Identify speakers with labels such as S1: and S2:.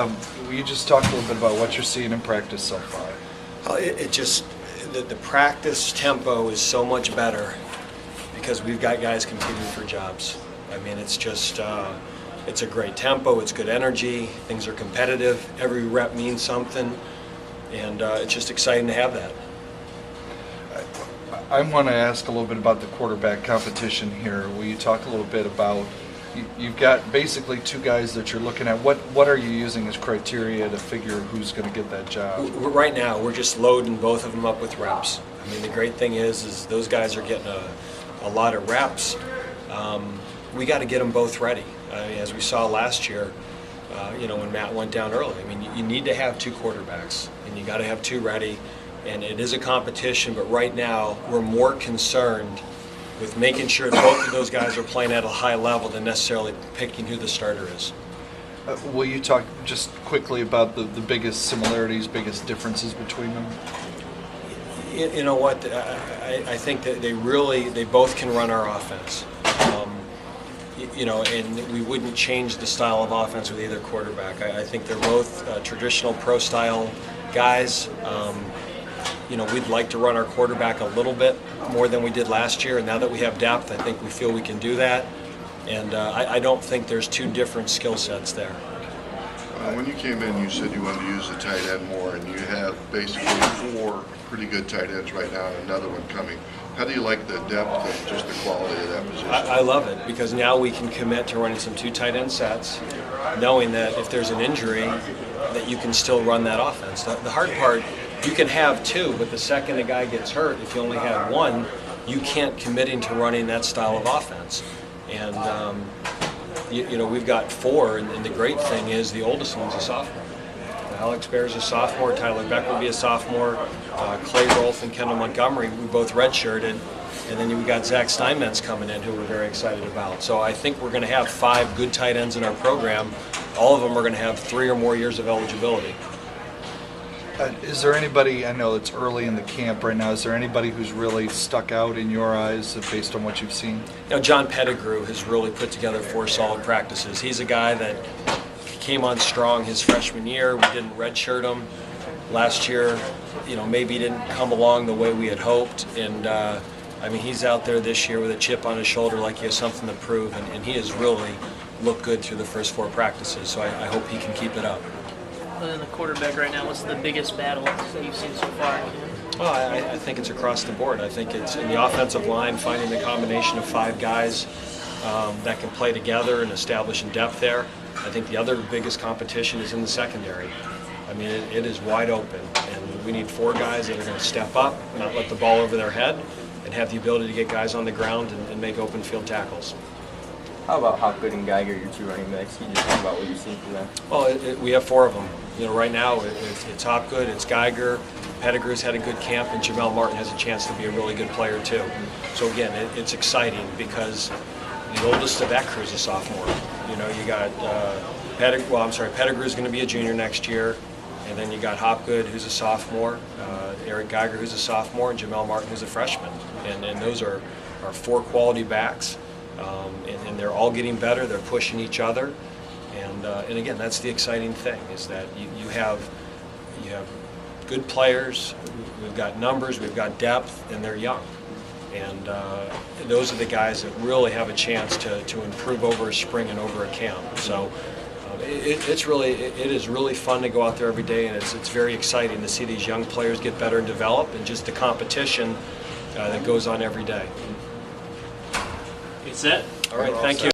S1: Will you just talk a little bit about what you're seeing in practice so far?
S2: The practice tempo is so much better because we've got guys competing for jobs. I mean, it's just, it's a great tempo, it's good energy, things are competitive, every rep means something, and it's just exciting to have that.
S1: I want to ask a little bit about the quarterback competition here. Will you talk a little bit about, you've got basically two guys that you're looking at. What are you using as criteria to figure who's going to get that job?
S2: Right now, we're just loading both of them up with reps. I mean, the great thing is those guys are getting a lot of reps. We got to get them both ready. I mean, as we saw last year, when Matt went down early. I mean, you need to have two quarterbacks, and you got to have two ready. And it is a competition, but right now we're more concerned with making sure both of those guys are playing at a high level than necessarily picking who the starter is.
S1: Will you talk just quickly about the biggest similarities, biggest differences between them?
S2: You know what? I think that they both can run our offense. And we wouldn't change the style of offense with either quarterback. I think they're both traditional pro-style guys. We'd like to run our quarterback a little bit more than we did last year, and now that we have depth, I think we feel we can do that. And I don't think there's two different skill sets there.
S3: When you came in, you said you wanted to use the tight end more, and you have basically 4 pretty good tight ends right now and another one coming. How do you like the depth and just the quality of that position?
S2: I love it because now we can commit to running some 2 tight end sets, knowing that if there's an injury, that you can still run that offense. The hard part, you can have 2, but the second a guy gets hurt, if you only have 1, you can't commit into running that style of offense. And we've got 4, and the great thing is the oldest one's a sophomore. Alex Bear's a sophomore, Tyler Beck will be a sophomore, Clay Rolfe and Kendall Montgomery, we both redshirted, and then we've got Zach Steinmetz coming in who we're very excited about. So I think we're going to have 5 good tight ends in our program. All of them are going to have 3 or more years of eligibility.
S1: Is there anybody, I know it's early in the camp right now, is there anybody who's really stuck out in your eyes based on what you've seen?
S2: John Pettigrew has really put together 4 solid practices. He's a guy that came on strong his freshman year. We didn't redshirt him. Last year, maybe he didn't come along the way we had hoped. And he's out there this year with a chip on his shoulder like he has something to prove. And he has really looked good through the first 4 practices. So I hope he can keep it up.
S4: Other than the quarterback right now, what's the biggest battle that you've seen so far?
S2: Well, I think it's across the board. I think it's in the offensive line, finding the combination of 5 guys that can play together and establishing depth there. I think the other biggest competition is in the secondary. I mean, it is wide open, and we need 4 guys that are going to step up, not let the ball over their head, and have the ability to get guys on the ground and make open field tackles.
S5: How about Hopgood and Geiger, your 2 running backs? Can you just talk about what you've seen from them?
S2: Well, we have 4 of them. Right now it's Hopgood, it's Geiger, Pettigrew's had a good camp, and Jamel Martin has a chance to be a really good player too. So again, it's exciting because the oldest of that crew is a sophomore. You got Pettigrew's going to be a junior next year, and then you got Hopgood, who's a sophomore, Eric Geiger, who's a sophomore, and Jamel Martin, who's a freshman. And those are 4 quality backs, and they're all getting better. They're pushing each other, and again, that's the exciting thing is that you have good players. We've got numbers, we've got depth, and they're young. And those are the guys that really have a chance to improve over a spring and over a camp. So it is really fun to go out there every day, and it's very exciting to see these young players get better and develop, and just the competition that goes on every day.
S4: It's it.
S2: All right, thank you.